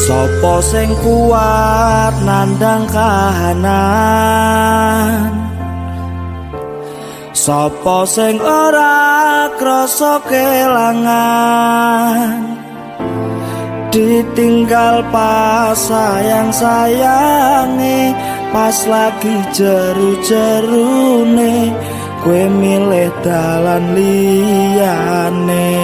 Sopo sing kuat nandang kahanan, sopo sing ora krasa kelangan, ditinggal pas sayang-sayange, pas lagi jeru-jerune kowe milih dalan liyane.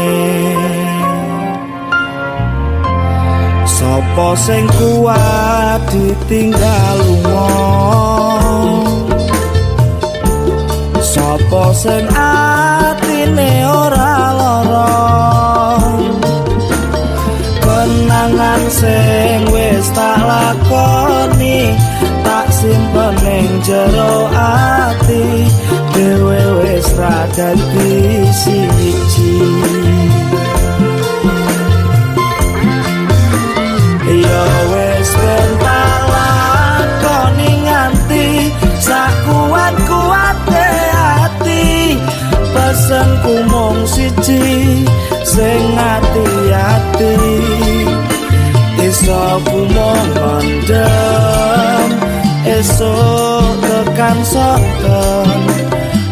Sopo sing kuat ditinggal lunga, sopo sing atine ora lara, kenangan sing wis tak lakoni tak simpen ning jero ati, dhewe wis ra dadi siji. Ya wis ben tak lakoni nganti sak kuat-kuate ati, pesenku mung siji sing ati-ati, iso ku mung mendem esuk tekan soken,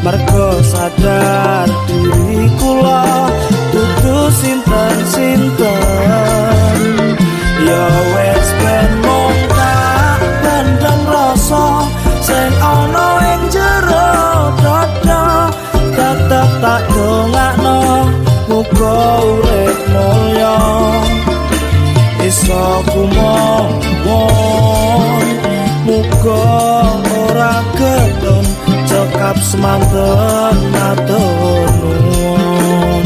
mergo sadar diri kula dudu sinten-sinten. Ya wis ben mung tak pendem rasa sing ana ing jero dada, tetep tak dongakno muga urip mulya, iso kumawon muga ora keton cekap semanten matur nuwun.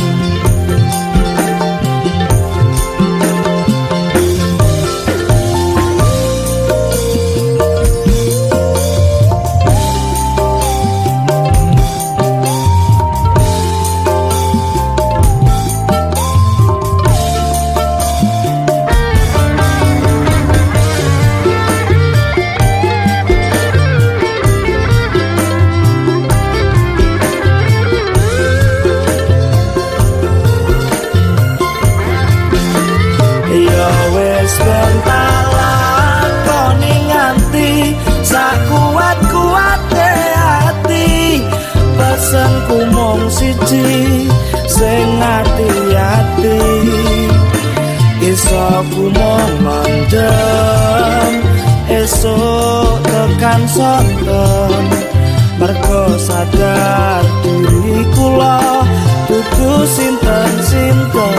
Pesenku mung siji sing ati-ati, iso ku mung mendem esuk tekan soken, mergo sadar diri kula dudu sinten-sinten.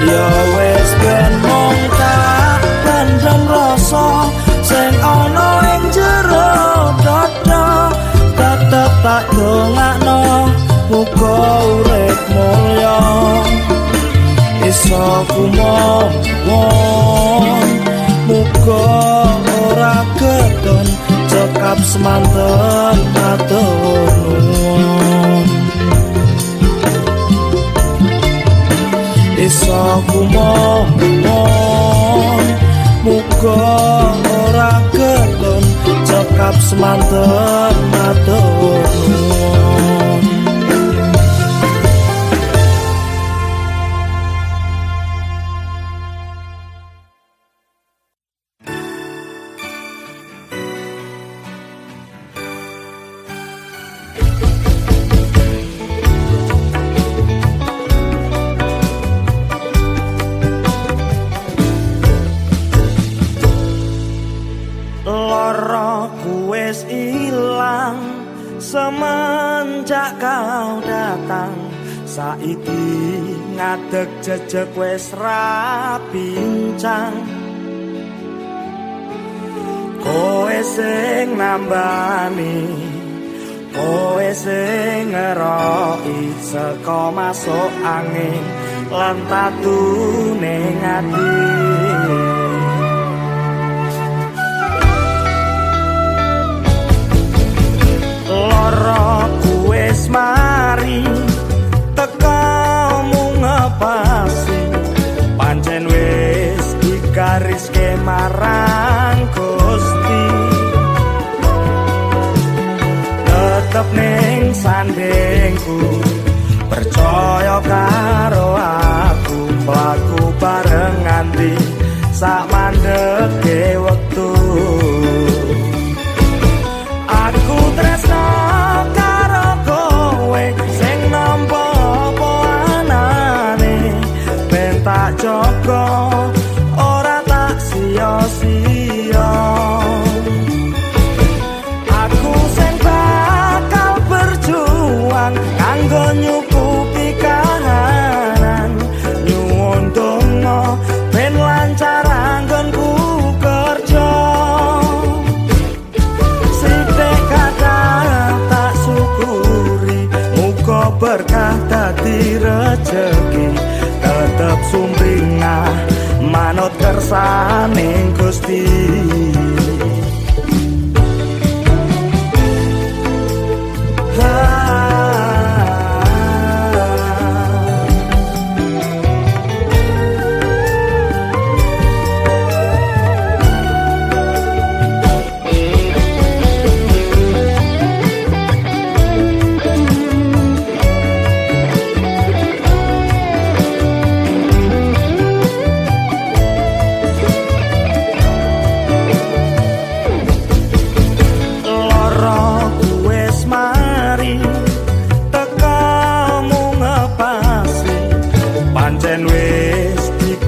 Ya wis ben mung tak pendem rasa sing ana ing jero dada, tetep tak dongakno muga urip mulya, iso kumawon muga ora keton cekap semanten matur nuwun. Iso kumawon muga ora keton cekap semanten matur nuwun. Semenjak kau datang, saiki ngadeg jejeg wis ra pincang. Kowe sing nambani, kowe sing ngeroki saka masuk angin lan tatune ati. Loroku wis mari tekamu ngepasi, pancen wis digariske marang Gusti. Tetep ning sandingku, percaya karo aku, mlaku bareng nganti sak mandeke wektu. Aku tresno karo kowe sing nampa apa anane ben tak jaga ora tak sia-sia. Aku sing bakal berjuang kanggo nyukupi kahanan nyuwun donga ben lancar anggonku kerja. Sithik kadang tak syukuri muga berkah dadi rejeki tetep sumringah manut kersaning Gusti.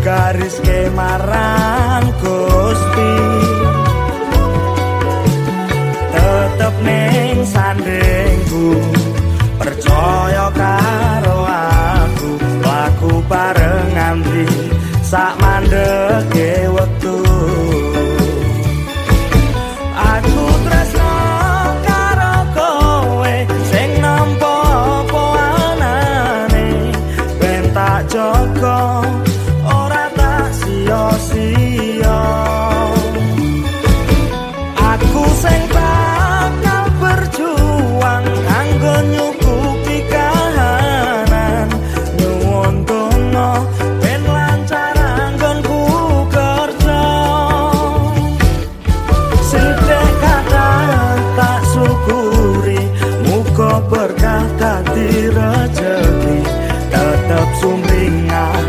Gariske marang Gusti tetep ning sandingku percaya karo aku laku bareng nganti sak mandeke wektu. Aku tresno karo kowe sing nampa apa anane ben tak jaga sia-sia. Aku sing bakal berjuang kanggo nyukupi kahanan nyuwun donga ben lancar anggonku kerja. Sithik kadang tak syukuri muga berkah dadi rejeki tetep sumringah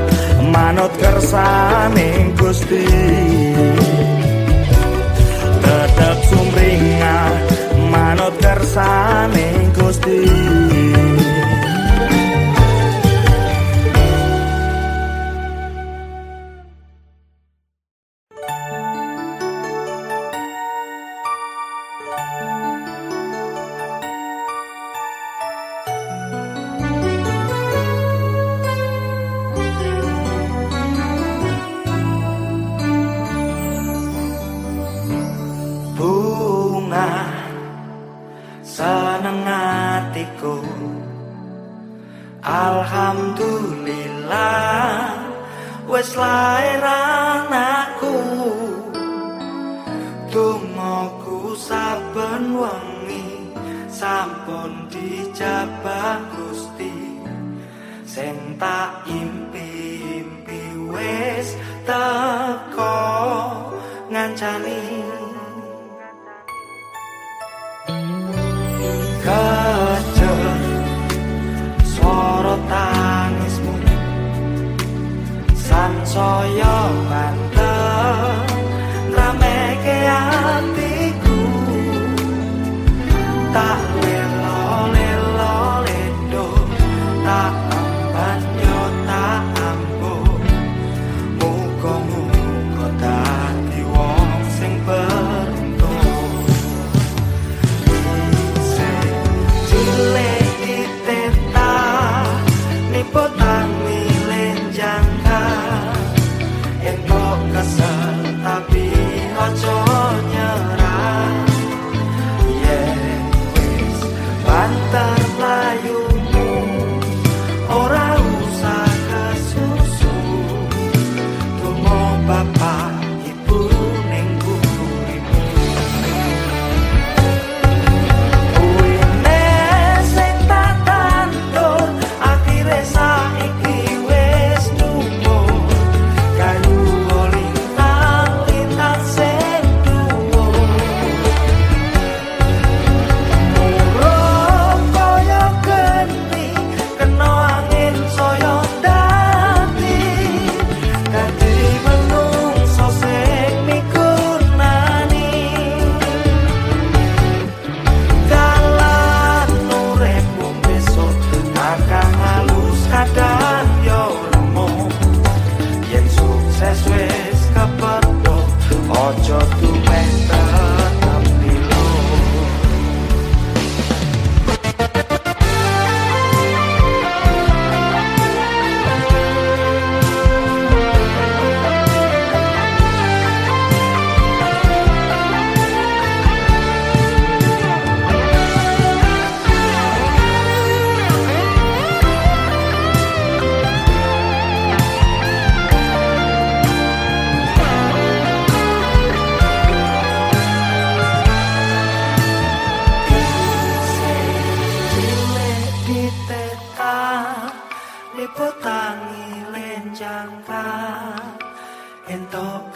manut kersaning Gusti. Tetep sumringah manut kersaning Gusti. Seneng atiku alhamdulillah wis lair anakku. Dongaku saben wengi sampun dijabah Gusti. Sing tak impi-impi wis teko ngancani. Kejer swara tangismu sansaya banter rameke atiku tak lelo-lelo ledo tak ambanyo tak ambo muga-muga dadi wong sing beruntung. Potang milen jangka entuk kesel tapi ojo nyerah. Yen wis banter layumu ora usah kesusu. Tunggu bapak ibu ning burimu. Kuwene sing tak tantur akhire saiki wis numur kayu lintang-lintang sing dhuwur. Murung kaya geni kena angin saya dadi menungso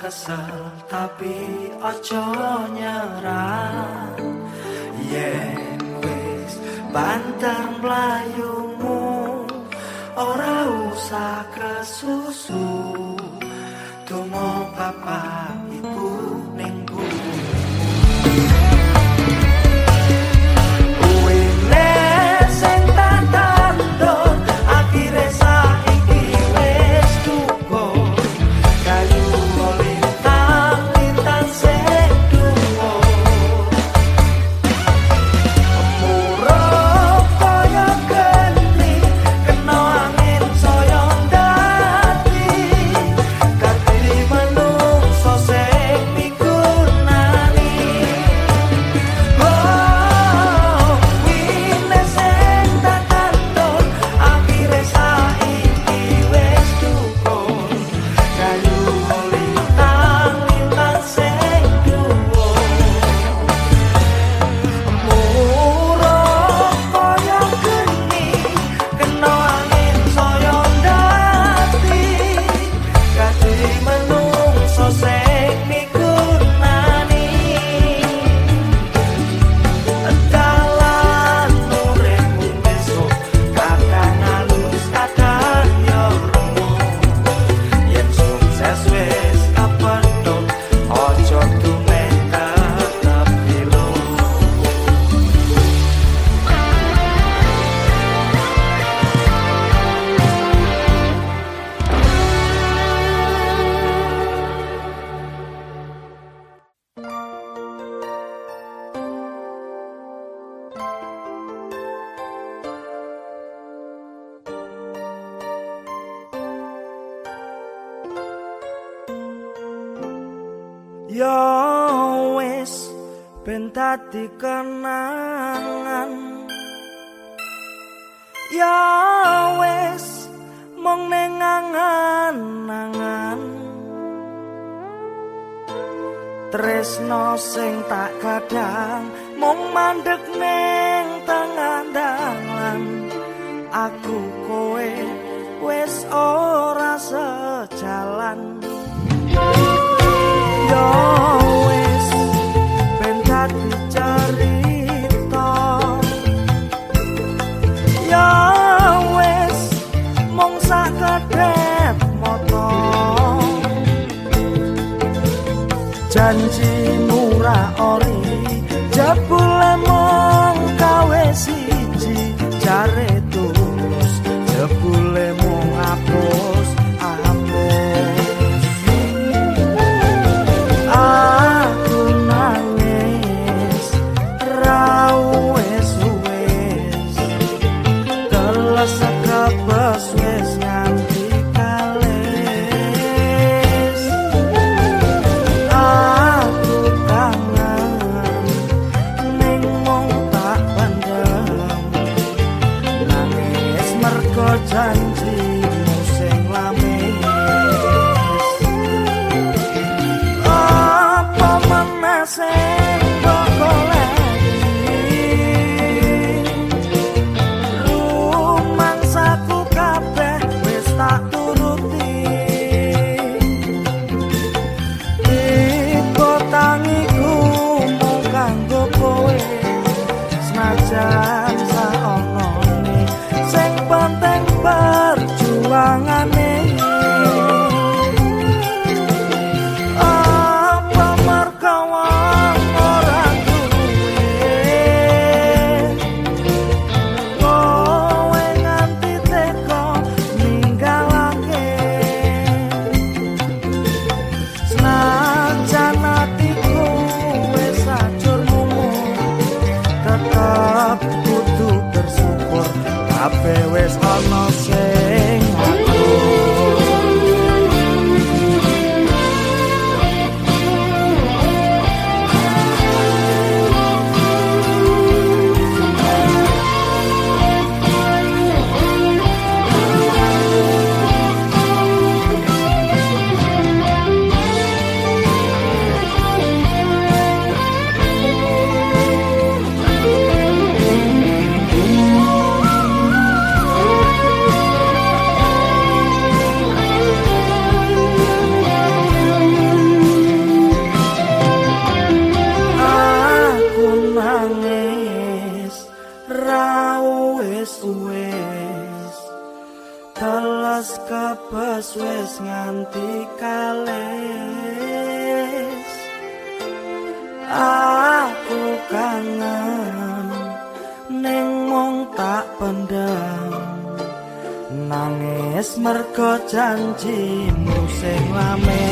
kesel tapi ojo nyerah. Yen wis banter mlayumu ora usah kesusu. Donga bapak ibu ning bumi. Ya wis ben dadi kenangan. Ya wis mung ning angan-angan. Tresno sing tak kadang mung mandeg ning tangan-tangan. Aku kowe wis ora sejalan. Ya wis ben dadi cerita. Ya wis mung sakedhep mata. Janji murah ori jebule mung gawe siji. Jare tulus jebule mung hapus. Aku nangis rawes wes telas kebas wes nganti kalis. Aku kangen ning mung tak pandang nangis mergo janjimu sing nangis mergo janjimu sing lame.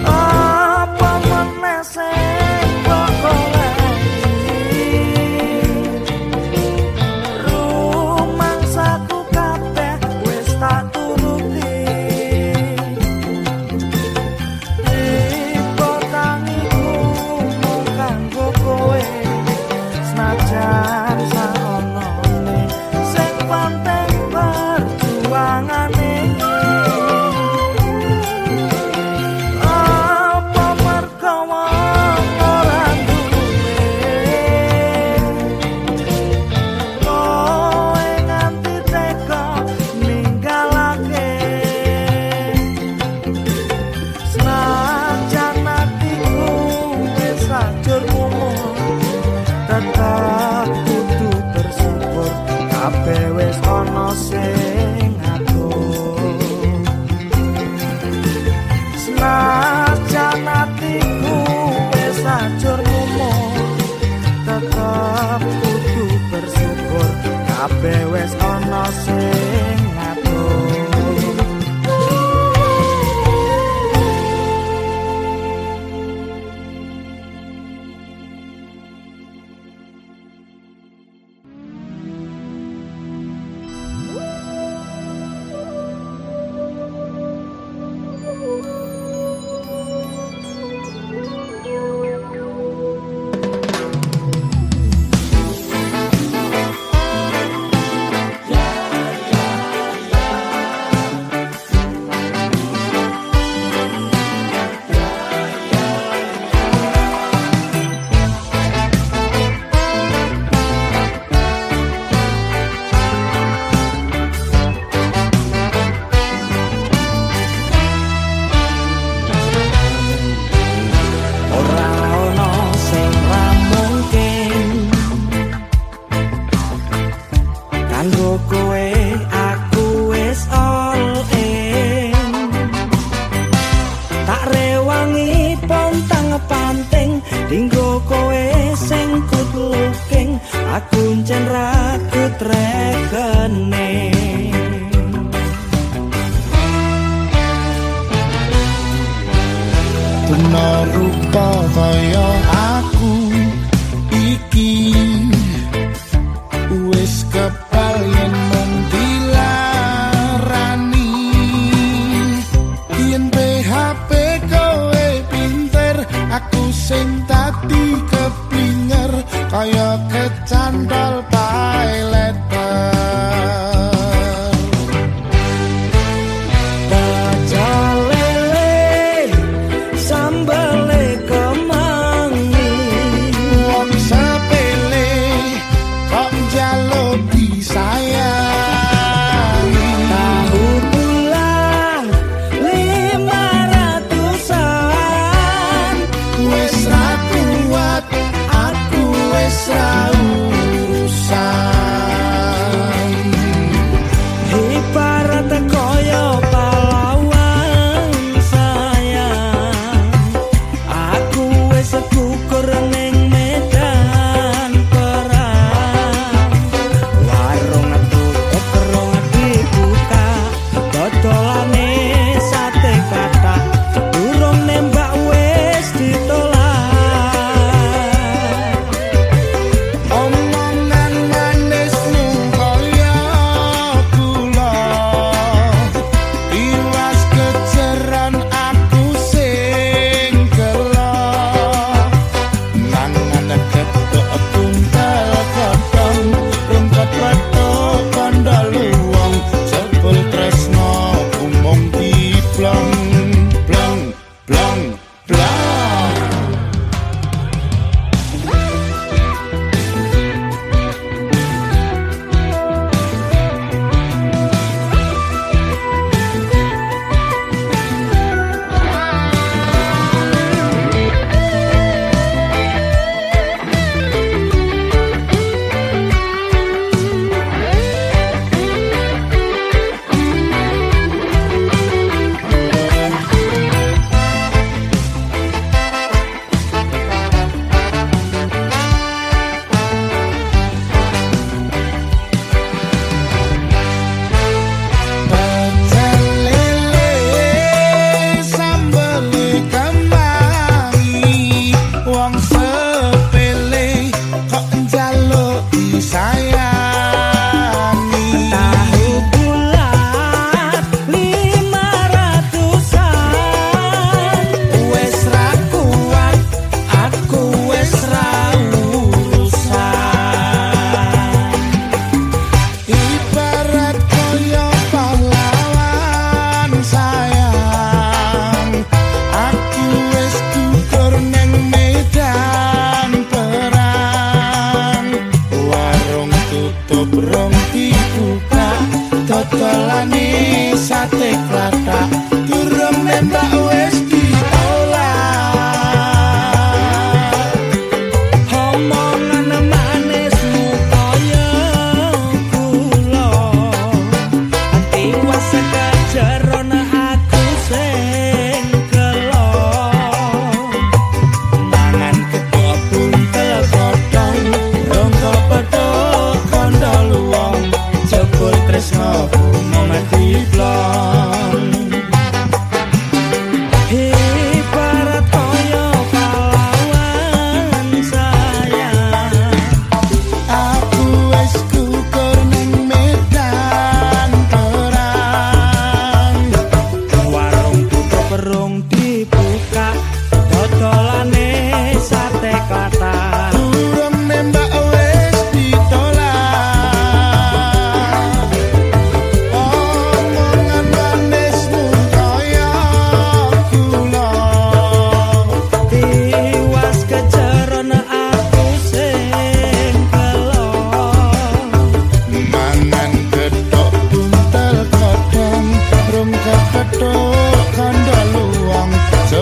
Apa meneh sing mbok goleki, rumangsaku kabeh wis tak turuti. Iku tangiku mung kanggo kowe, senajan saonone sing penting perjuangane. Apa mergo wong ora duwe, kowe nganti tega ninggalake. Senajan atiku wis hancur kumur, tetep kudu bersyukur kabeh wis ana sing ngatur. Senajan atiku wis hancur kumur, tetep kudu bersyukur kabeh wis ana sing ngatur. Ora ono sing ra mungkin kanggo kowe, aku wis all in. Tak rewangi pontang-panting dinggo kowe sing good looking, aku ncen ra good reckoning. Bener rupa kaya aku iki wis kepal yen mung dilarani. Yen PHP kowe pinter, aku sing tadi keblinger kaya kecantol pay letter. Pecel lele, sambale kemangi,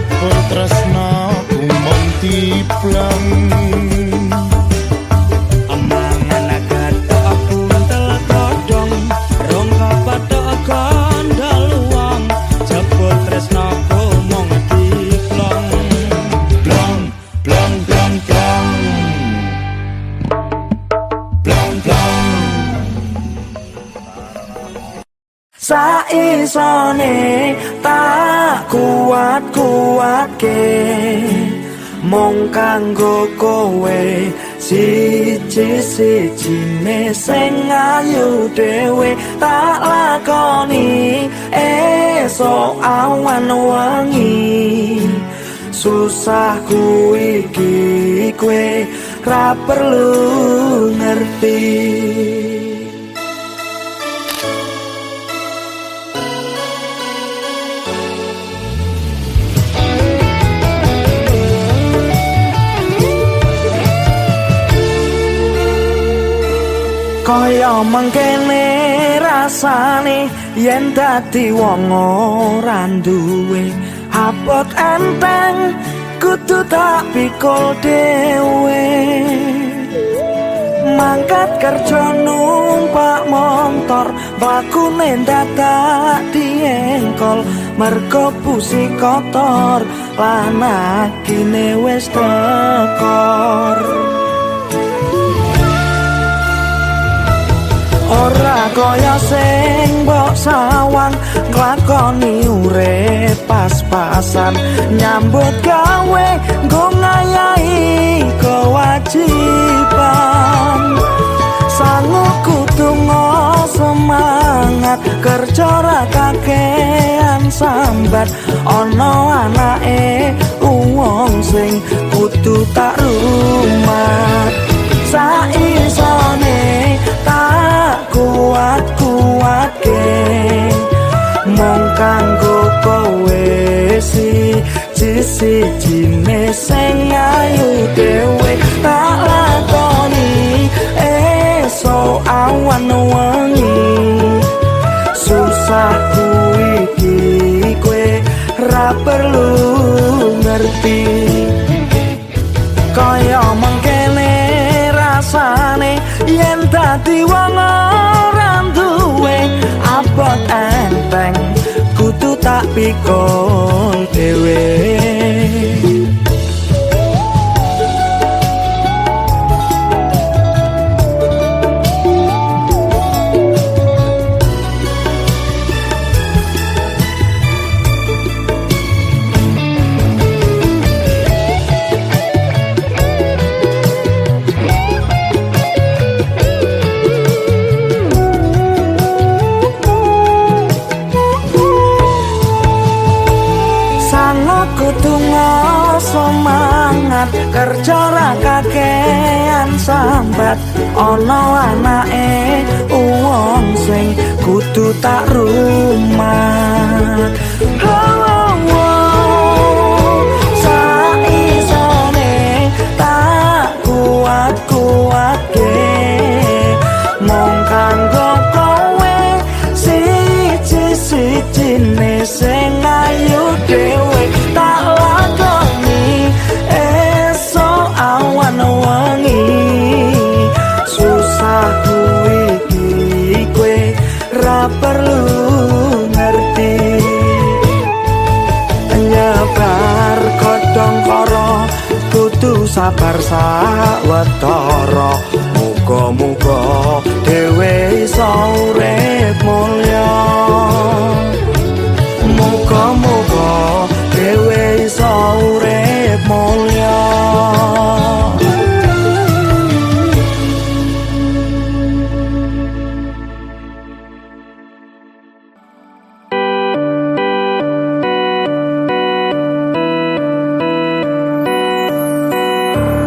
jebul tresno mung diplong. Amangan gathok buntel godhong rong kapathok kandhal wong jebul tresno mung diplong. Blong blong blong blong blong blong. Saisone tak kuat-kuatke mung kanggo kowe siji-sijine sing ayu dhewe tak lakoni esuk awan wengi susah kuwi iki kowe ra perlu ngerti. Kaya mangkene rasane yen dadi wong ora duwe abot enteng kudu tak pikul dhewe mangkat kerja numpak motor bakune dadak diengkol mergo pusi kotor lan akine wis tekor. Ora kaya sing mbok sawang nglakoni urip pas-pasan nyambut gawe nggo ngayahi kewajiban sangu kudu semangat kerja ra kakean sambat ana anake wong sing kudu tak rumat saisone tak kuat-kuatke mung kanggo kowe siji-sijine sing ayu dhewe tak lakoni esuk awan wengi susah kuwi iki kowe ra perlu ngerti kaya mangkene rasane yen dadi wong ora duwe abot enteng kudu tak pikul dhewe. Semangat kerja ra kakean sambat ana anake wong sing kudu tak rumat. Saisone tak kuat-kuatke mung kanggo kowe siji-sijine sing ayu dhewe tak lakoni esok awan wengi susah kuwi iki kowe ra perlu ngerti nyebar godhong karo kudu sabar sawetara muga-muga dhewe iso urip mulya muga-muga dhewe iso urip mulya.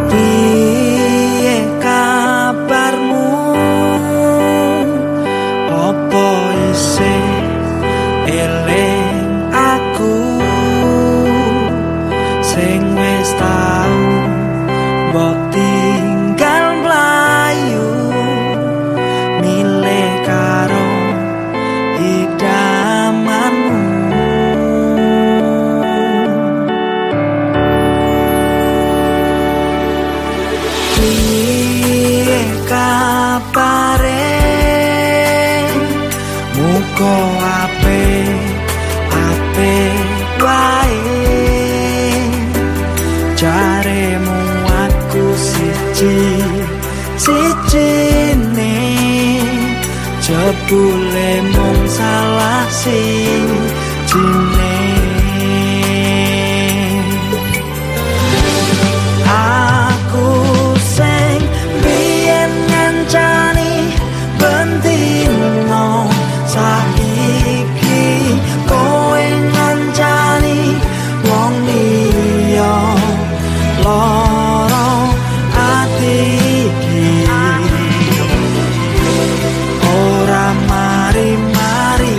Piye kabarmu? Apa isih kok apik wae jaremu aku siji-sijine jebule mung salah sijine aku sing biyen ngancani bentino saiki kowe ngancani wong liya lara ati iki ora mari-mari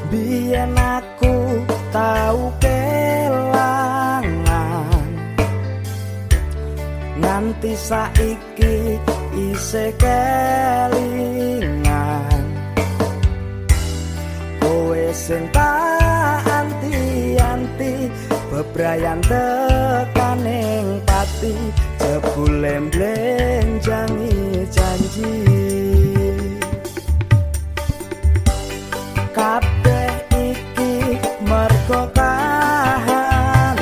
biyen aku tau kelangan nganti saiki isih kelingan kowe sing tak anti-anti bebrayan tekaning pati jebule mblenjangi janji kabeh iki mergo kahanan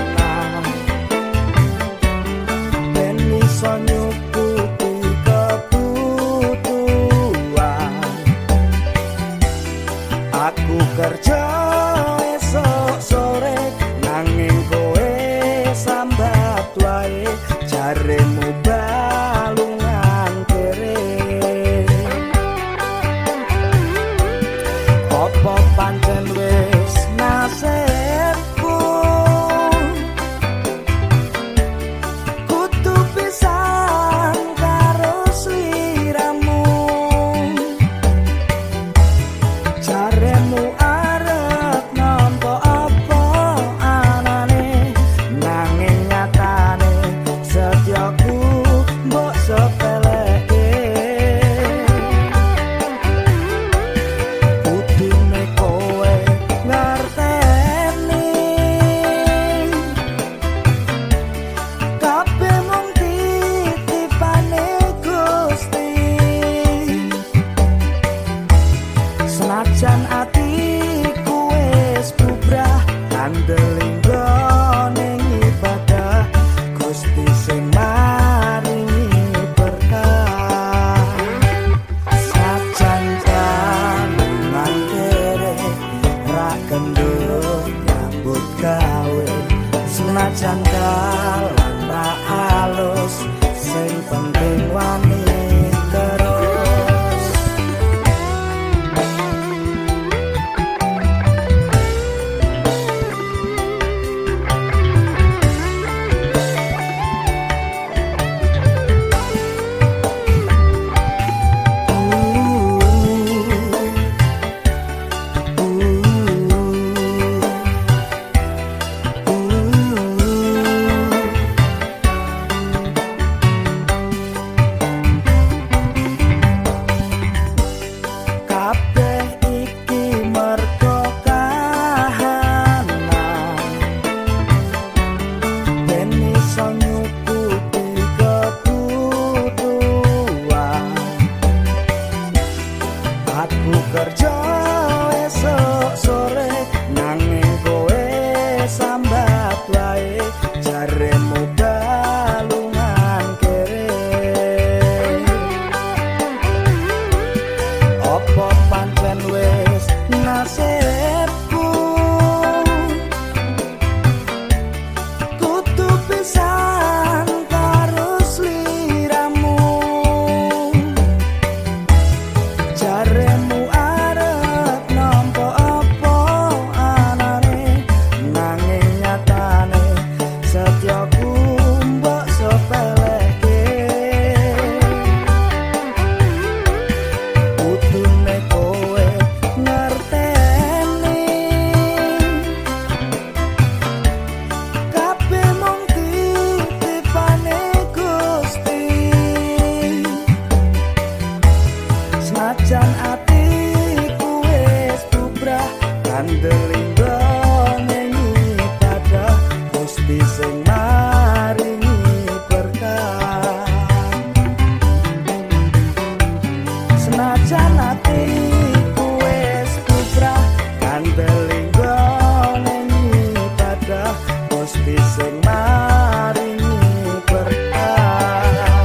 ben iso nyukupi kebutuhan aku kerja esok sore nanging kowe sambat wae jaremu balungan kere opo pancen wis nasibku kudu pisan karo sliramu jaremu arep nampa apa anane nanging nyatane setyaku mbok sepeleke kudune kowe ngerteni kabeh mung titipane Gusti senajan atiku wis bubrah andeling ning ibadah Gusti sing maringi berkah sajan jaman kere ra kendut nyambut gawe senajan dalan ra halus sing penting wani terus kabeh iki mergo kahanan ben iso nyukupi kebutuhan aku kerja esok sore nanging kowe sambat wae jaremu balungan kere opo pancen wis nasibku kudu pisan karo sliramu jaremu arep nampa apa anane nanging nyatane setyaku mbok sepeleke kudune kowe ngerteni kabeh mung titipane Gusti senajan atiku wis bubrah kandeling ning ibadah Gusti sing maringi berkah senajan atiku wis bubrah kandeling ning ibadah Gusti sing maringi berkah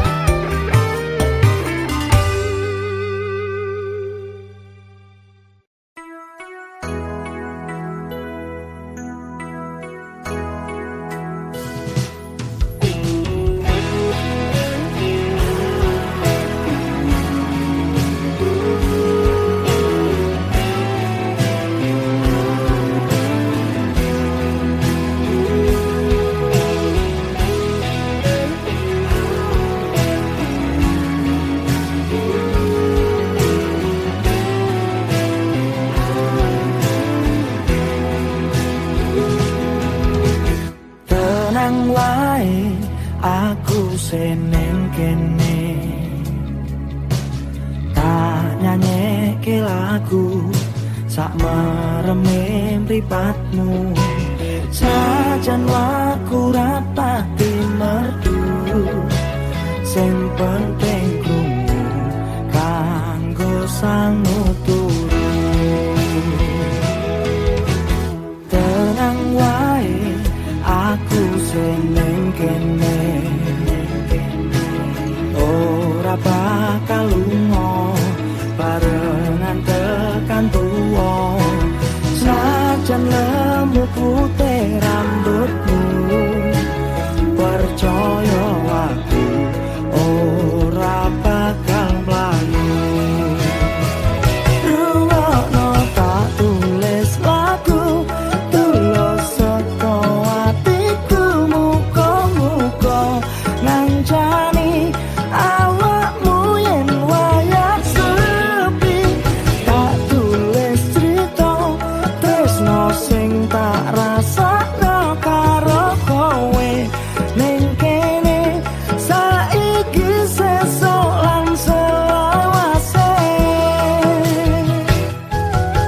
kene tak nyanyeke lagu sak mereme mripatmu sajan waku rapati merdu sing penting krungu kanggo sangu turu tenang wae aku seneng kene ora bakal lunga barengan tekan tuwa senajan lemu putih rambutmu percaya aku ora bakal mlayu rungokno tak tulis lagu tulus saka atiku muga-muga ngancani awakmu yen wayah sepi tak tulis cerita tresno sing tak rasakno karo kowe ning kene saiki sesuk lan selawase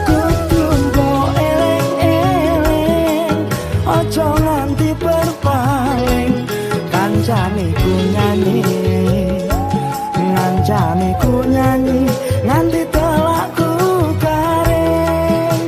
kudu mbok eling-eling aja nganti berpaling kancane ku nyanyi ngancane ku nyanyi nganti telakku garing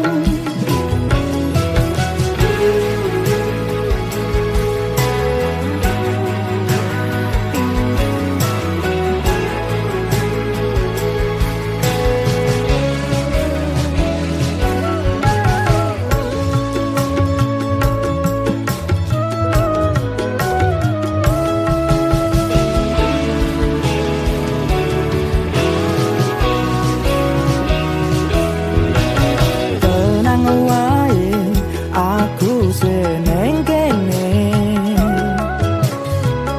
tenang wae aku seneng kene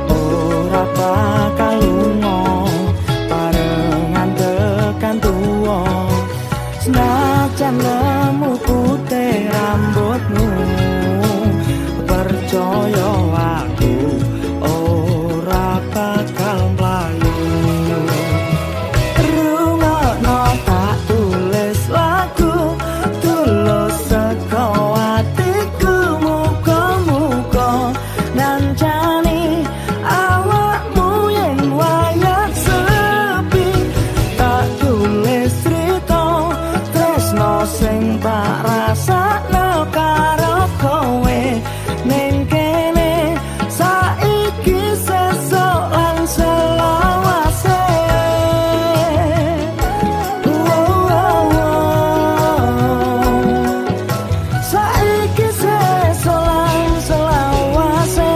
ora bakal lunga barengan tekan tuwa senajan lemu putih rambutmu percaya aku ora bakal mlayu rungokno tak tulis lagu tulus saka atiku muga-muga ngancani awakmu yen wayah sepi tak tulis cerita tresno sing tak rasakno karo kowe ning kene saiki sesuk lan selawase saiki sesuk lan selawase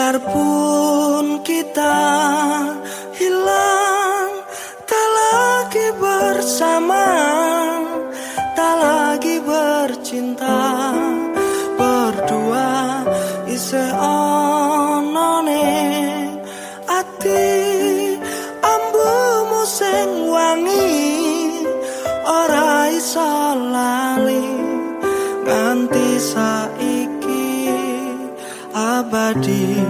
biarpun kita hilang tak lagi bersama tak lagi bercinta berdua isih ono ning ati ambumu sing wangi ora iso lali nganti saiki abadi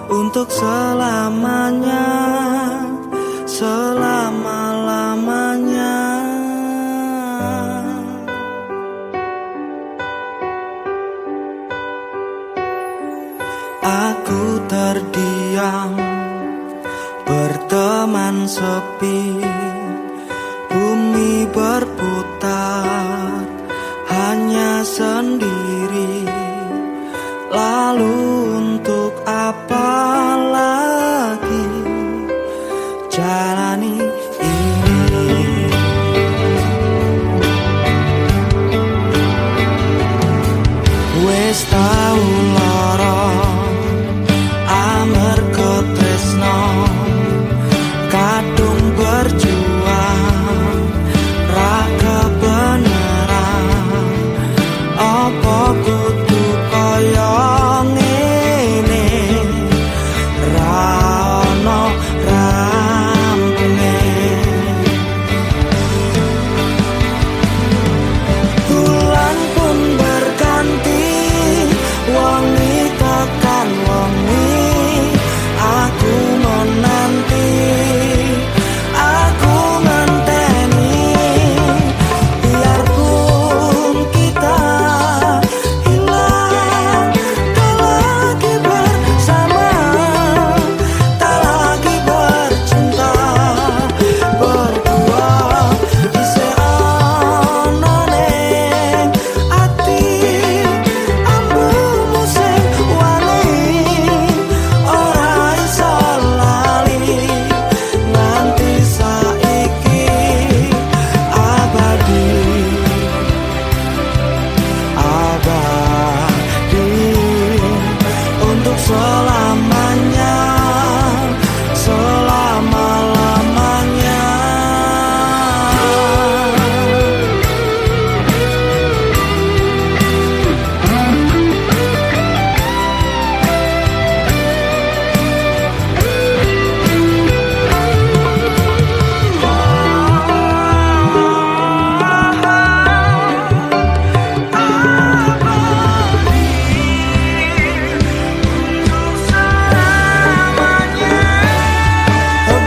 untuk selamanya selama-lamanya aku terdiam berteman sepi bumi berputar hanya sendiri lalu untuk apa lagi jalani ini tau lara amarga tresno kadung berjuang ra kebenaran apa kudu kaya ngene ra ono rampunge bulan pun berganti wangi tekan wangi aku menanti aku ngenteni biarpun kita hilang tak lagi bersama tak lagi bercinta berdua isih ana ning ati ambumu sing wani ora iso lali nganti saiki abadi untuk selamanya selama-lamanya.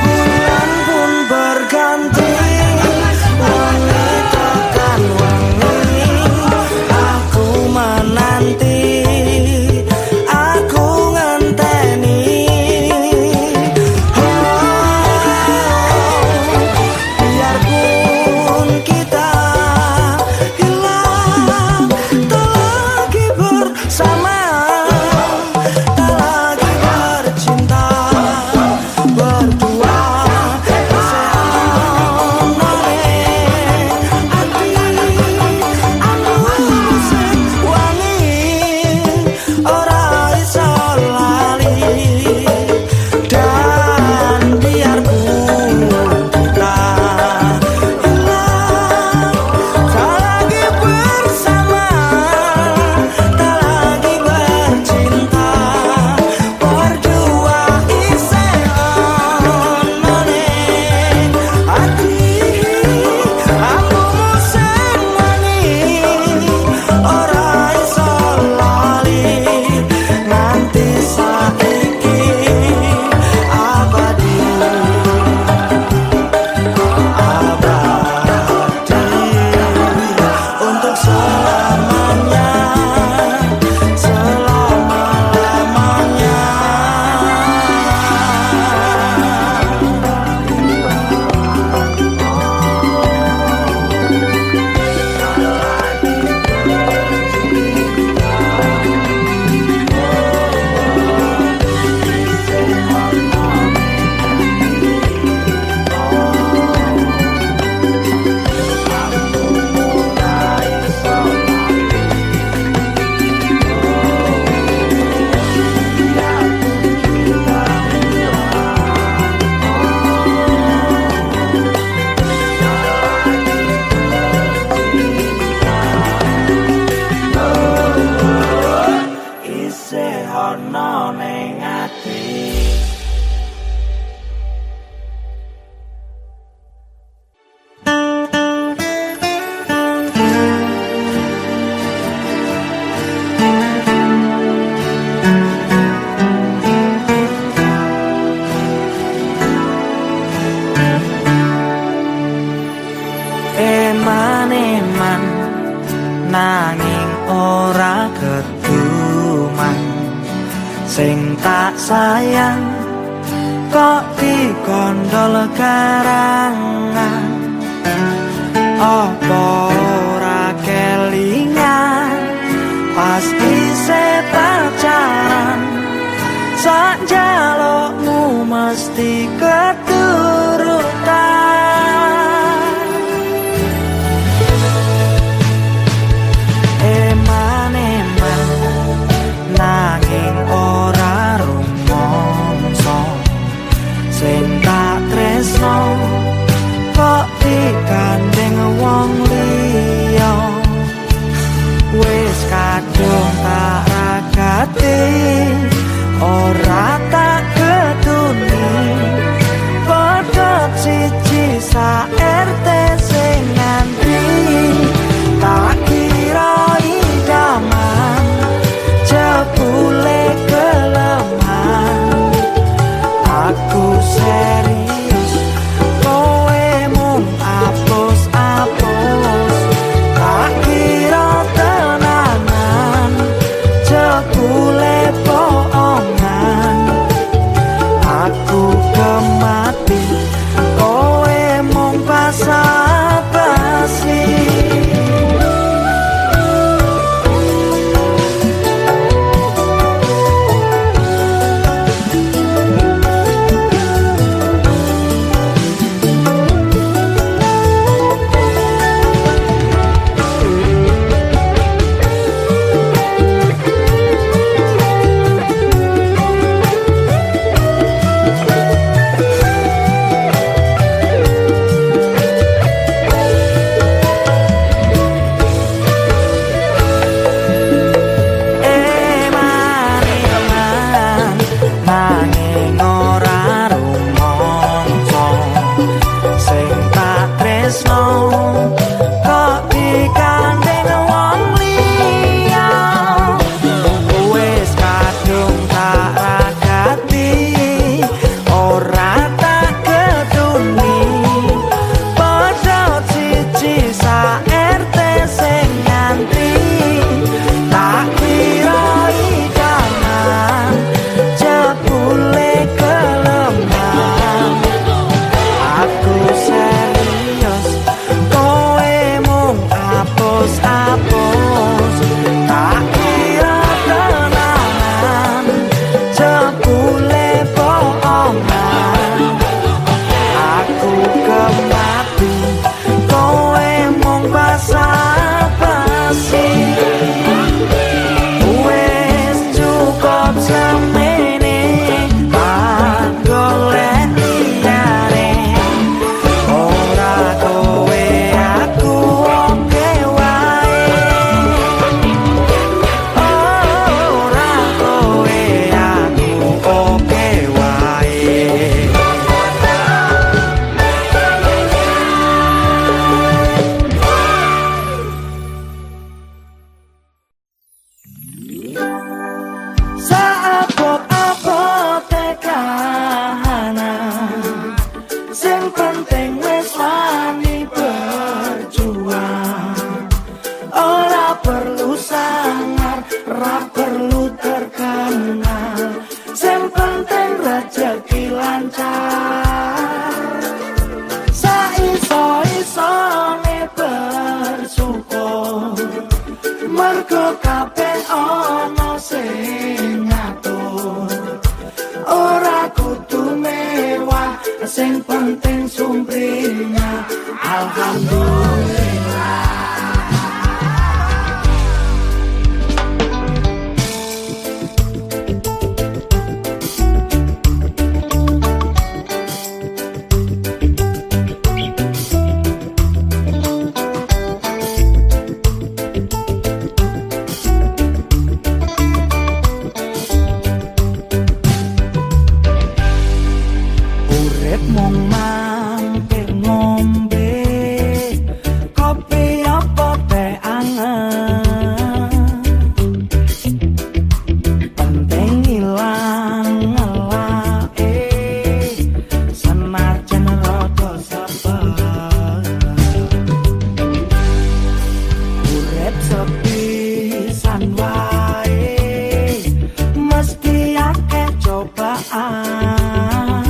Bulan pun berganti wangi tekan wangi aku menanti aku ngenteni biarpun kita hilang tak lagi bersama tak lagi bercinta berdua isih ana ning ati ambumu sing wangi ora iso lali dan biarpun kita hilang tak lagi bersama tak lagi bercinta berdua isih ana ning ati ambumu sing wangi ora iso lali nganti saiki abadi untuk selamanya selama-lamanya. Isih ana ning ati. Eman-eman nanging ora keduman sing tak sayang kok dikondol karangan apa ora kelingan pas isih pacaran sak jalukmu mesti keturutan. Eman-eman ora tak ketuni padha siji sa RT sing nganti tak kira idaman jebule kelemahan aku serius kowe mung apus-apus tak kira tenanan jebule bohongan aku kemati kowe mung basa-basi. Nanging ora rumangsa sing tak tresno kok dikandeng wong liya wis kadung tak ragati ora tak ketuni padha siji sa RT sing nganti tak kira idaman jebule kelemahan aku serius kowe mung apus-apus tak kira tenanan jebule bohongan aku kemati kowe mung basa-basi wis cukup semene tak golek liyane ora kowe aku oke wae ora kowe aku oke wae. Saabot-abote kahanan sing penting wis wani berjuang ora perlu sangar ora perlu terkenal sing penting rezeki lancar saiso-isone bersyukur mergo kabeh ana sing ngatur ora kudu mewah sing penting sumringah alhamdulillah. Urip mung mampir ngombe kopi apa teh anget penting ilang ngelake senajan rada sabar urip sepisan wae mesti akeh cobaan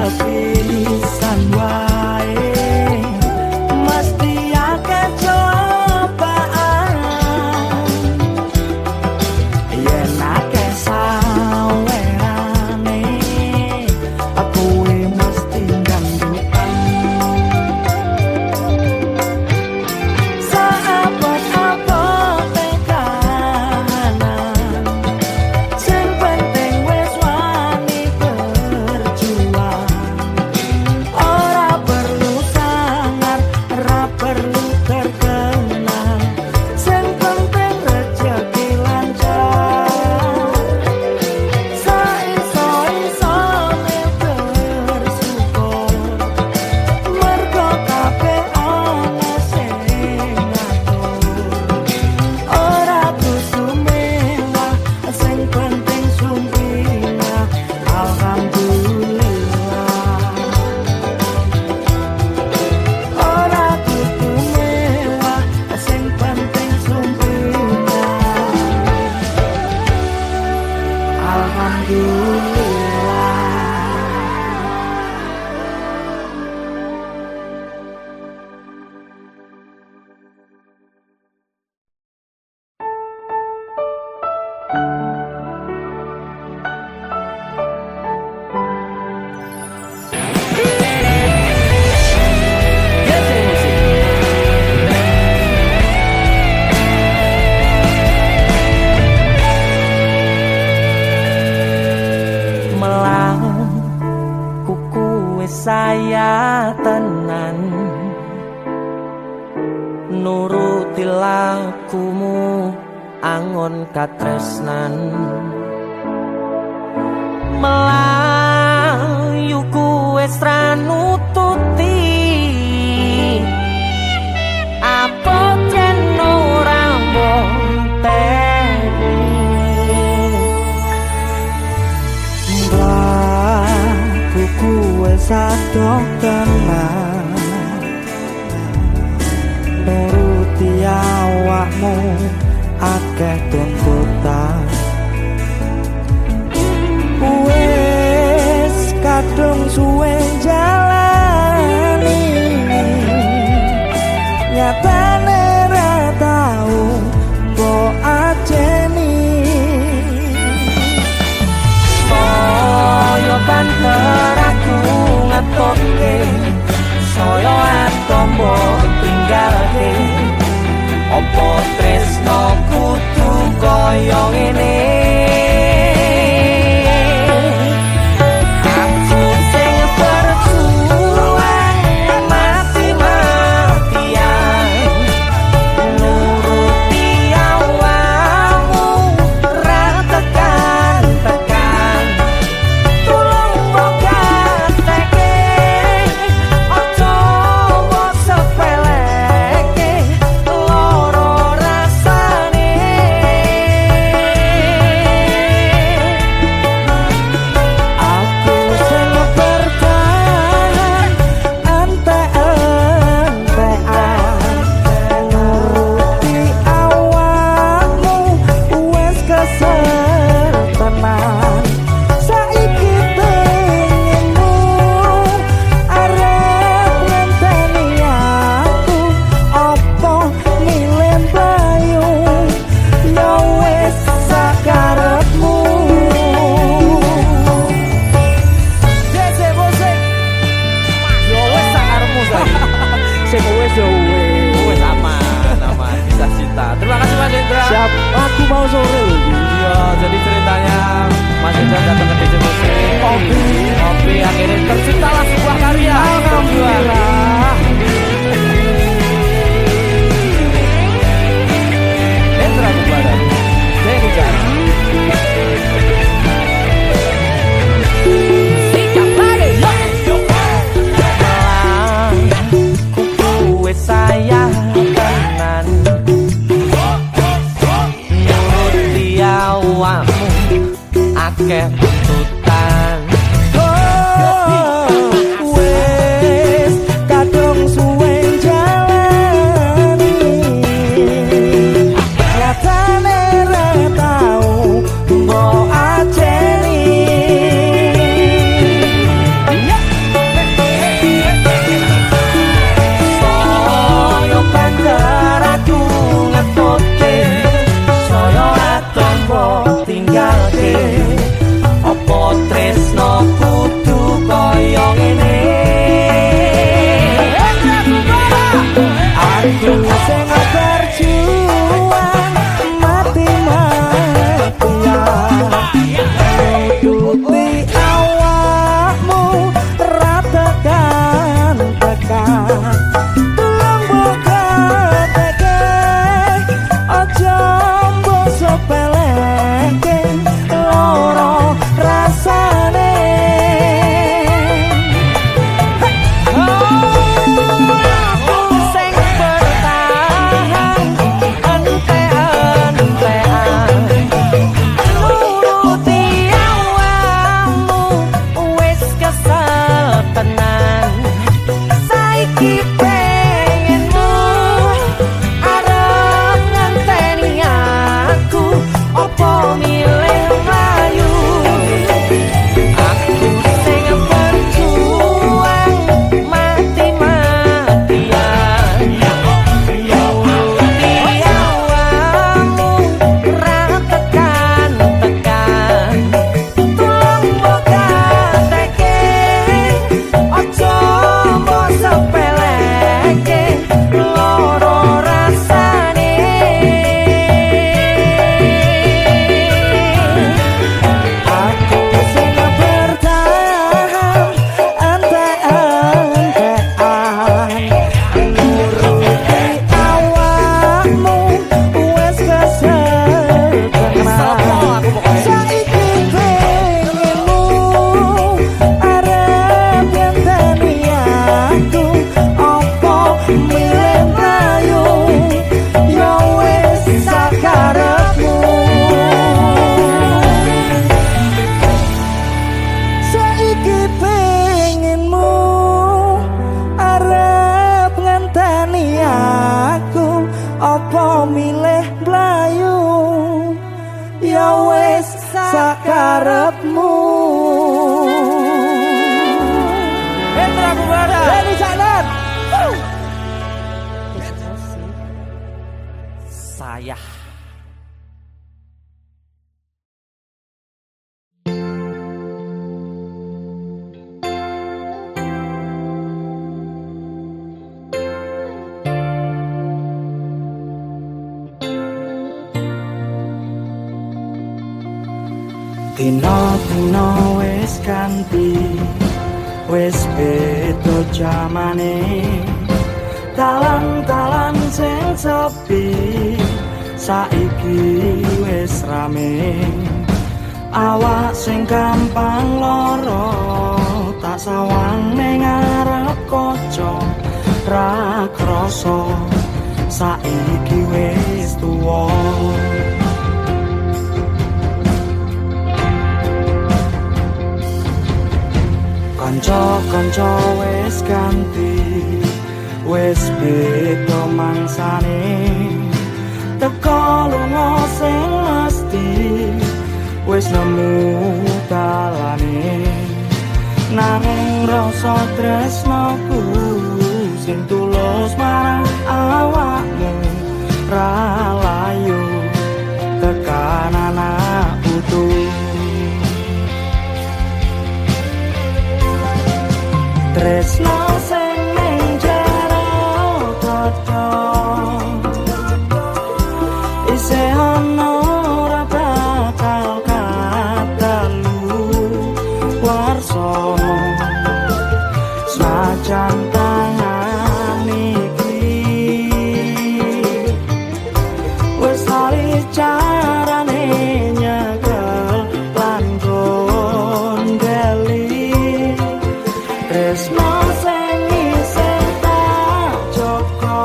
sepisan wae mesti akeh cobaan yen akeh sawerane aku mesti gandukan saabot-abot tekanan sing penting wis wani berjuang ora perlu sangar ora perlu terkenal sing penting rezeki lancar saiso-isone bersyukur mergo kabeh ana sing ngatur ora kudu mewah sing penting sumpina alhamdulillah ora kudu mewah sing penting sumpina alhamdulillah. Melang kuku wis saya tenan nuruti lakumu angon katresnan Melayu wis ra nututi apa jen ora monteni kuku wis adoh tenan nuruti awakmu akeh tuntutan wis kadung suwe jalani nyatane ra tau mbok ajeni saya banter aku ngetoke saya atombo tinggalke opo tresno kudu koyo ngene aku sing berjuang mati-matian nuruti awakmu ra tekan-tekan tulung bogateke ojo mbok sepeleke loro rasane aku sing bertahan ante-antean nuruti awakmu wis kesel tenan saiki pengenmu arep ngenteni aku apa milih bayu ya wis sakarepmu yo wis sakarepmu sing wis yo wis aman bisa cita. Terima kasih Mas Indra. Siap, aku mau sore loh. Iya, jadi ceritanya Mas Indra datang ke DJ Musik. Kopi akhirnya terciptalah sebuah karya. Alhamdulillah. Indra Kumbara, Jaya Hujan. Sikap lagi. Kuku wis saya tenan nuruti awakmu akeh tutut Apa milih mlayu ya wis sakarepmu. Hendra Bumbara Dari jalan saya. Dino-dino wis ganti, wis beda jamane. Talan-talan sing sepi, saiki wis rame. Awak sing gampang lara, tak sawang ning arep kaca. Ra krasa, saiki wis tuwa. Kanca-kanca wis ganti, wis beda mangsane. Teko lunga sing mesti, wis nemu dalane. Nanging rasa tresnaku sing tulus marang awakmu ra layu tekan anak putu. Tresno sing ning jero dada isih ana ora bakal kadalu warsa sajan tangan iki wis lali carane nyekel lan gondeli. Tresno sing isih tak jaga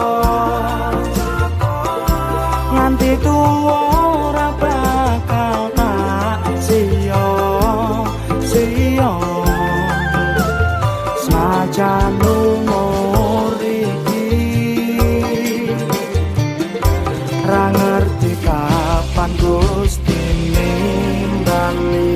nganti tuwa ora bakal tak sia-sia. Sajan umur iki ra ngerti kapan Gusti nimbali.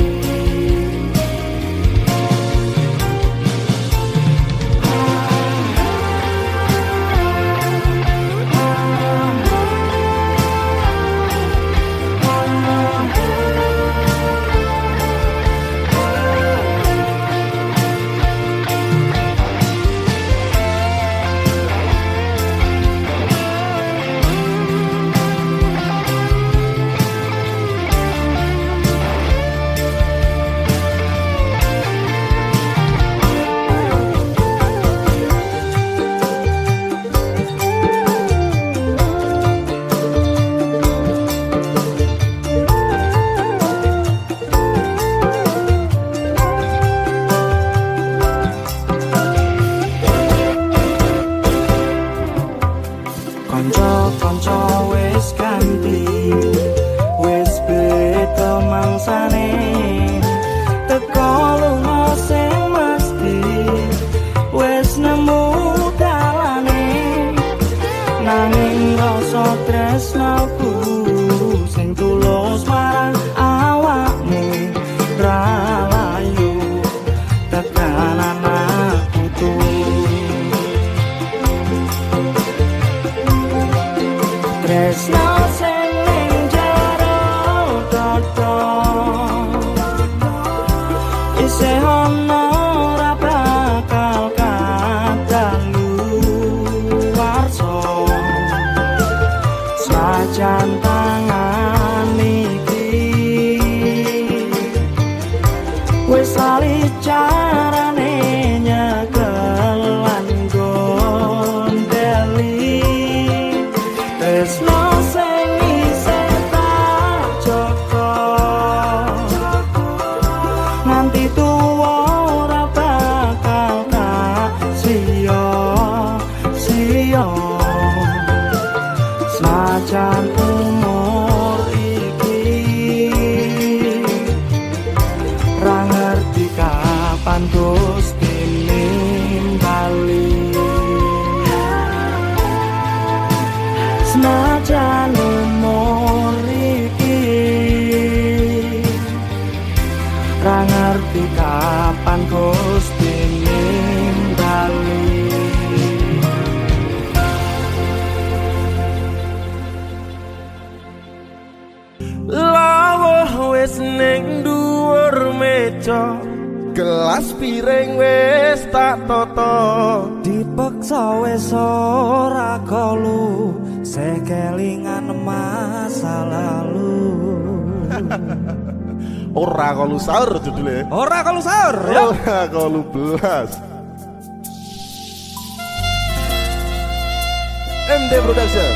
Kanca-kanca wis ganti, wis beda mangsane. Teko lunga sing mesti, wis nemu dalane. Nanging rasa tresnaku sing tulus marang awakmu ra layu tekan anak putu. Tresno sing ning jero dada isih ana ora bakal kadalu warsa sajan tangan iki wis lali carane nyekel lan gondeli. Tresno sing isih tak jaga nganti tuwa ora bakal tak sia-sia. Sajan umur iki ra ngerti kapan Gusti nimbali. Now Gelas piring wis tak toto, dipeksa wis ora kolu, sekelingan masa lalu. ora kolu sahur judulnya. Ora kalau sahur ya. Ora kolu belas. MD Production.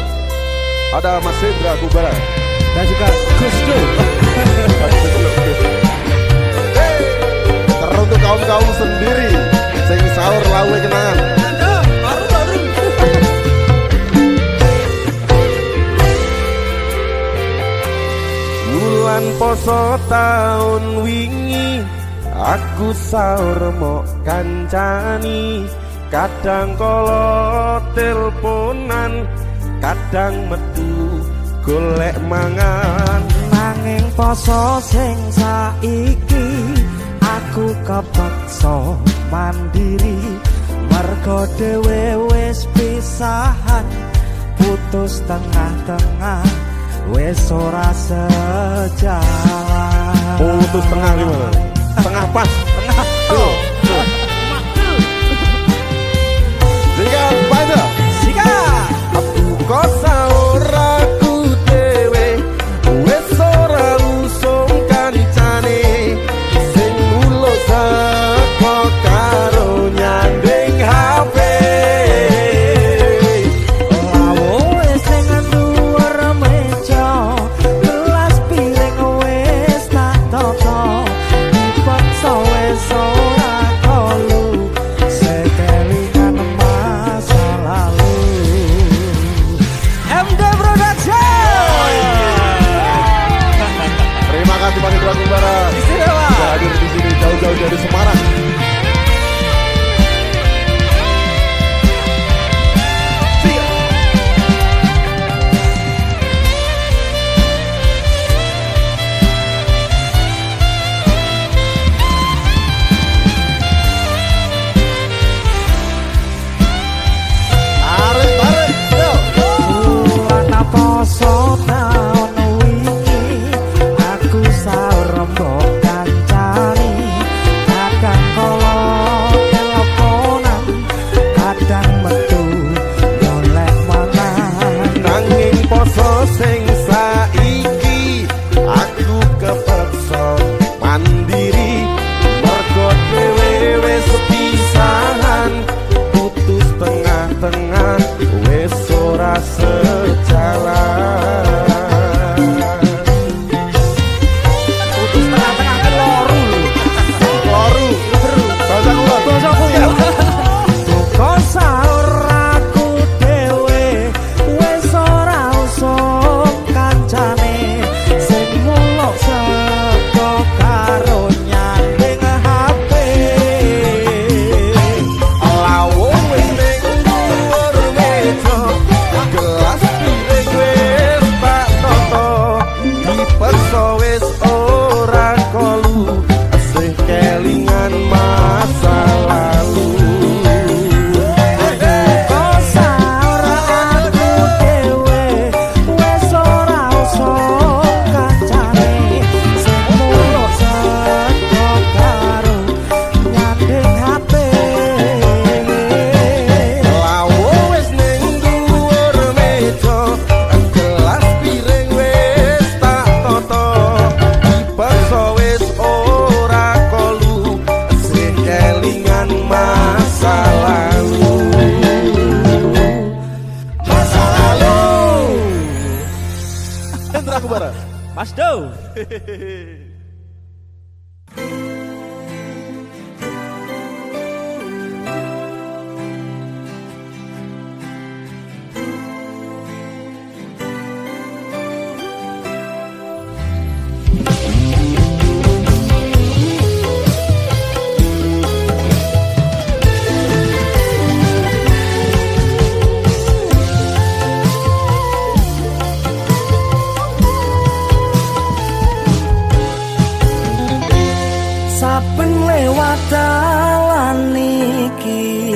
Ada Mas Hendra Kubara Dan juga Gus Dur. Teruntuk kaum-kaum sendiri sing sahur lawe kenangan. Baru. Bulan poso tahun wingi, aku sahur mok kancani. Kadang kala telponan, kadang metu golek mangan. Nanging poso sing saiki, aku kepaksa mandiri. Mergo dhewe wis pisahan, putus tengah-tengah, wis ora sejalan. Putus tengah gimana? Tengah pas. Tengah. Tuh. Jika pada Sika. kok sahur aku dewe, wis ora usung kancane, sing mulo saka karo nyanding HP. Lawo wis ning dhuwur meja, gelas piring wis tak toto, dipaksa wis ora kolu, sekelingan masa lalu. MD Production. Terima kasih Pak Hendra Kubara Istimewa. sudah hadir di sini jauh-jauh dari Semarang. Tarik, yuk. Bulan poso taun wingi, aku sahur mbok kancani. Kadang kala teleponan, kadang metu golek mangan. Nanging poso sing saiki, aku kepeksa mandiri. Mergo dhewe wis pisahan, putus tengah-tengah, wis ora sejalan. Putus tengah-tengah ke loru. Loru, bahasa kulo. Kok sahur aku dhewe, wis ora usung kancane, sing muluk saka karo nyanding HP. Lawung wis ning dhuwur meja, gelas piring wis tak toto, dipeksa wis ora kolu, sing kelingan masa lalu. Kok sahur aku dhewe, wis ora usung kancane, sing muluk saka karo nyanding HP. Lawung wis ning dhuwur meja, gelas piring wis tak toto, dipeksa wis ora kolu, sing kelingan masa lalu. Masa lalu. Hendra Kubara. Mas Do. Saben lewat dalan iki,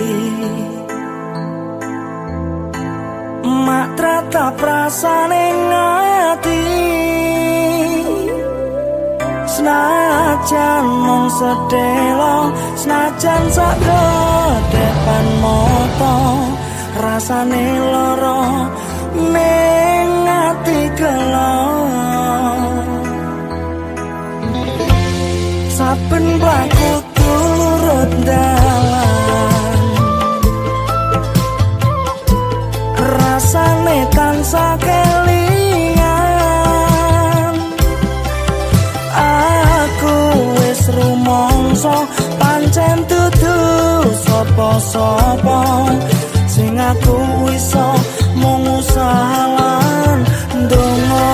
mak tatap rasane ngati. Senajan senajan mung sedelo senajan sak depan moto rasane loro ning ati gelo saben mlaku turut dalan rasane tansah kelingan aku wis rumangsa pancen dudu sapa-sapa sing aku iso mung usaha lan ndonga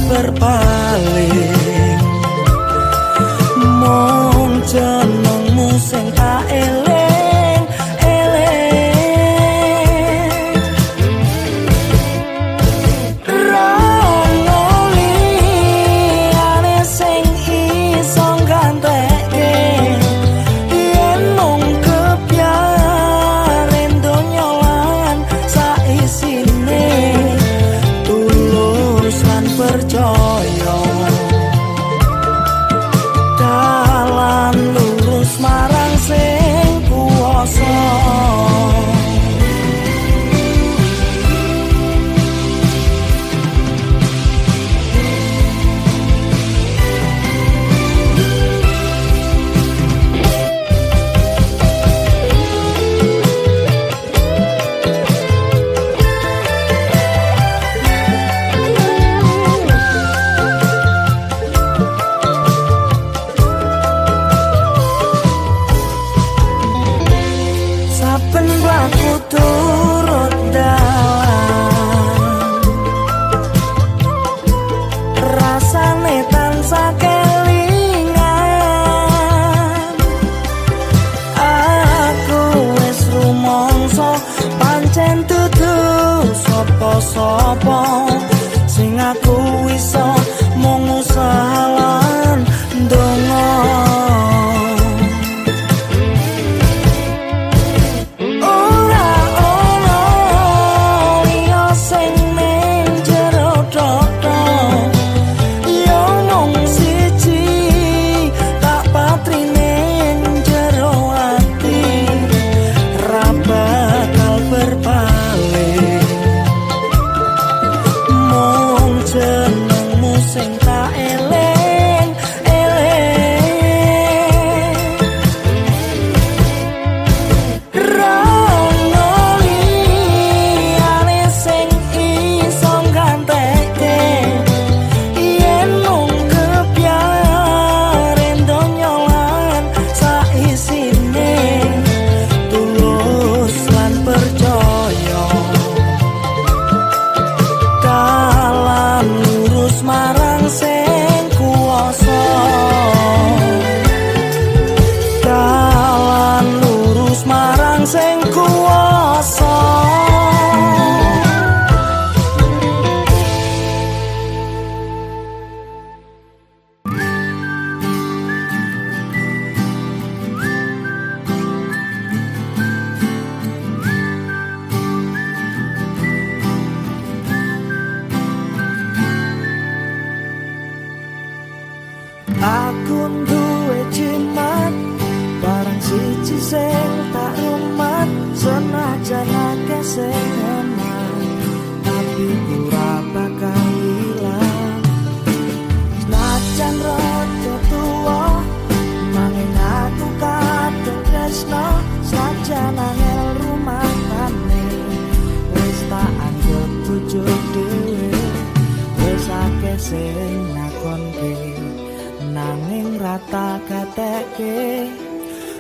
berpaling mung jenengmu sing tak eling rono liyane sing iso gantekke yen mung kebyaren donya lan saisine tulus lan percaya dalan lurus marang sing kuwasa aku turut dalan rasane tansah kelingan aku wis rumangsa pancen dudu sapa-sapa sing aku iso mung usaha lan ndonga jenengmu sing tak eling rono liyane sing iso gantekke yen mung kebyaren donya lan saisine tulus lan percaya dalan lurus marang sing kuwasa dalan lurus marang sing kuwasa aku duwe jimat barang siji sing tak rumat senajan akeh sing eman tapi ora bakal ilang senajan rada tuwa nanging aku kadung tresno sajan angel rumatane wis tak anggap tujuh dhewe wis akeh sing nakonke nanging rata kateke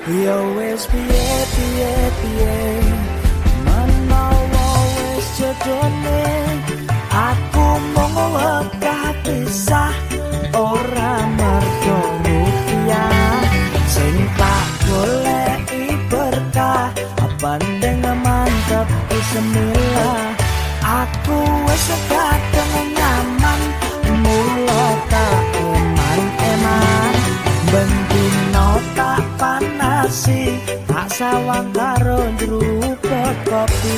yo wis piye menawa wis jedone aku mung wekah pisah ora mergo rupiah sing tak goleki berkah bandeng mantep bismillah aku wis nasi, tak sawang karo njruput kopi.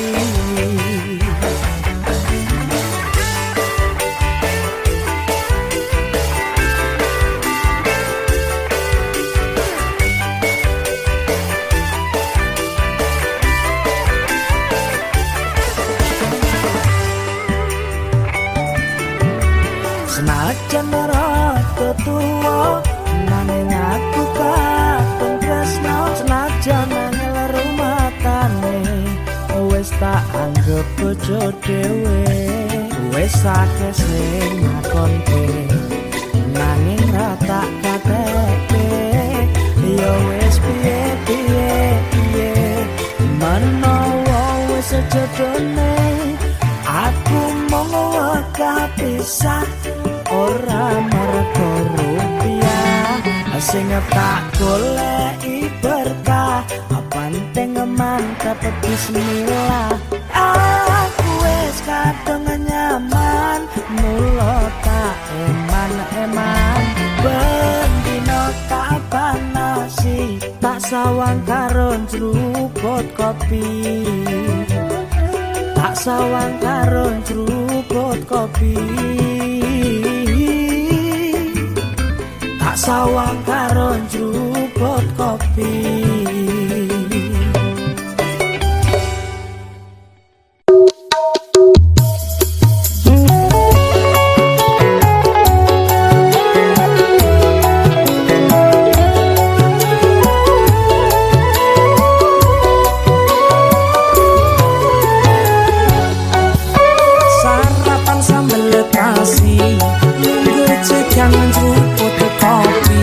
Senajan rada tuwa nanging aku kadung tresno, senajan angel rumatane wis tak anggap bojo dhewe. Wis akeh sing ngakonke nanging ra tak kateke, ya wis piye menawa wis sejodone aku mau kapisah. Ora mergo rupiah sing tak goleki berkah, penting mantap bismillah. Aku wis kadung nyaman, mula tak eman-eman. Bendino tak panasi, tak sawang karo njruput kopi. Tak sawang karo njruput kopi. Tak sawang karo njruput kopi. Sarapan sambel letasi, nunggu cekan njruput kopi.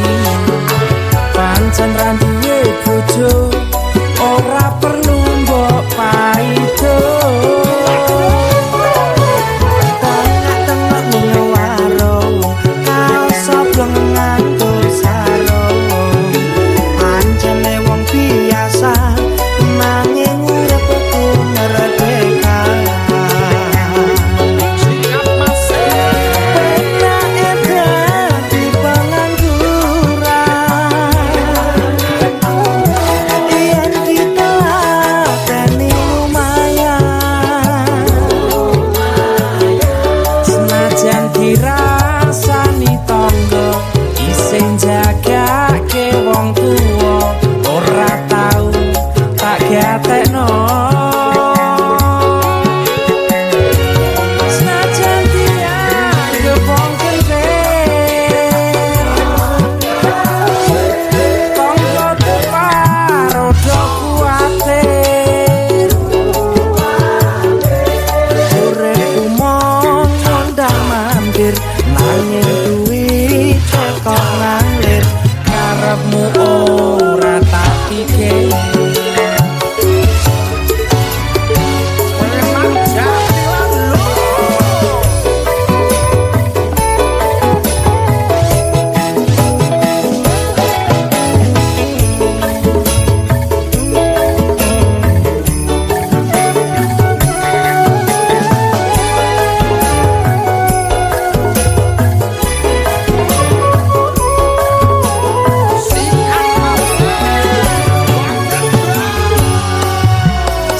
Pancen ra duwe bojo, ora perlu mbok paido. Tengah-tengah ning warung, kaos oblong nganggo sarung. Pancene wong biasa, nanging uripku merdeka. Dirasani tangga isih jagake wong tuwa, ora tau tak gatekno. Senajan dianggep wong kentir, tangga karo do kuatir. Uripku mong ngundang mampir, nanging duit kok ngalir, karepmu ora tak pikir. Memang jadilah lo.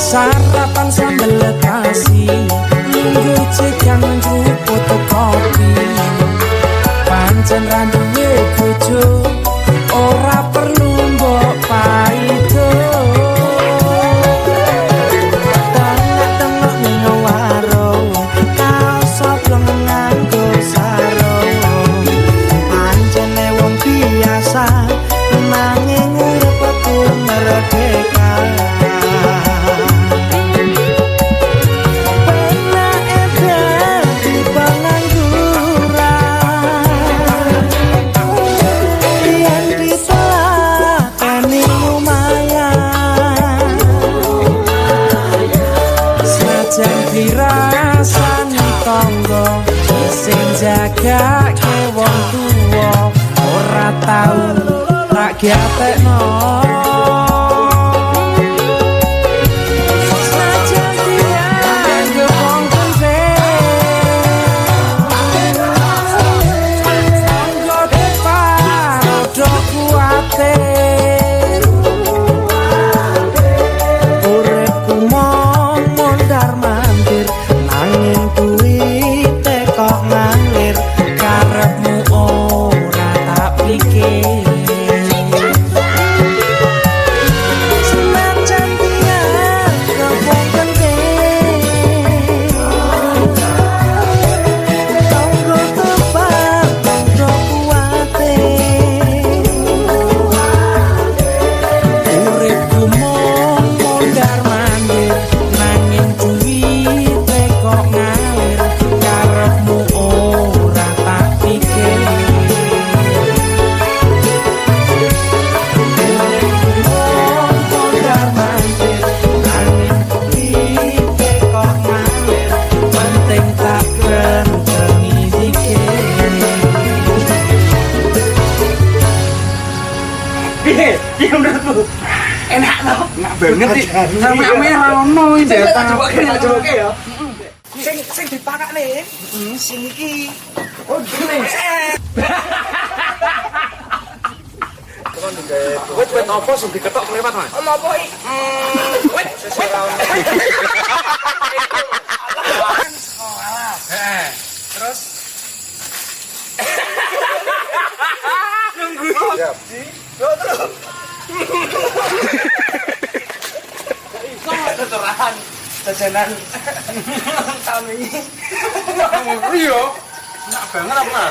Sarapan sambel letasi, nunggu cekan njruput kopi. Pancen ra duwe bojo, ora perlu mbok paido. Tengah-tengah ning warung, kaos oblong nganggo sarung. Pancene wong biasa, nanging uripku merdeka. Dirasani tangga sing jagake wong tuwa, ora tau tak gatekno. Senajan dianggep wong kentir, tangga karo do kuatir. banget iki. Rame-rame ra ono iki ndek. Coba ya. Sing dipakakne. Sing iki. Oh, gini. Wait apa sing diketok lewat, Mas? Apa iki? Wait. Terus Siap. Terterahan jajanan kami. Iya. Enak banget apa?